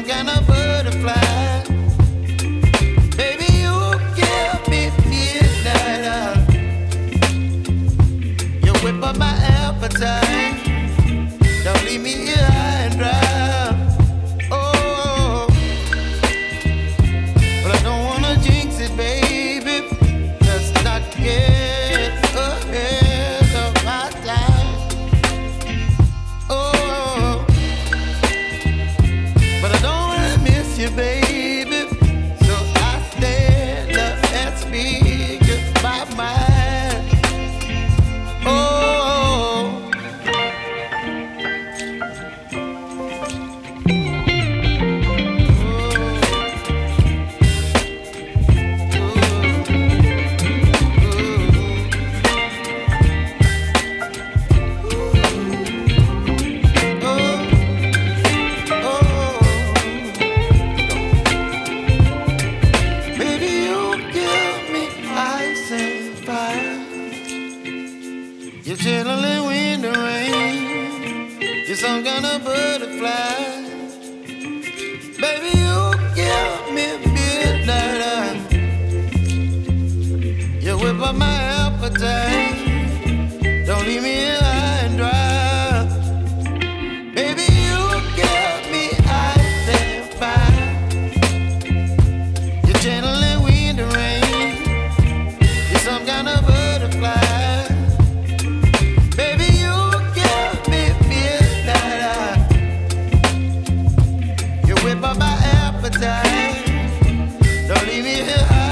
some kind of butterfly. Baby, you give me midnight. You whip up my appetite. Don't leave me here high and dry. Oh, but I don't wanna jinx it, baby. Let's not get ahead of my time. Oh, but I don't wanna miss you, baby. So I stand up and speak my mind. Oh. You're chilling when the rain. You're some kind of butterfly. Baby, you give me midnight. You whip up my appetite. Don't leave me here high and dry. Baby, you give me ice and fire. You're channeling wind and rain. You're some kind of butterfly. Whip up my appetite. Don't leave me here high.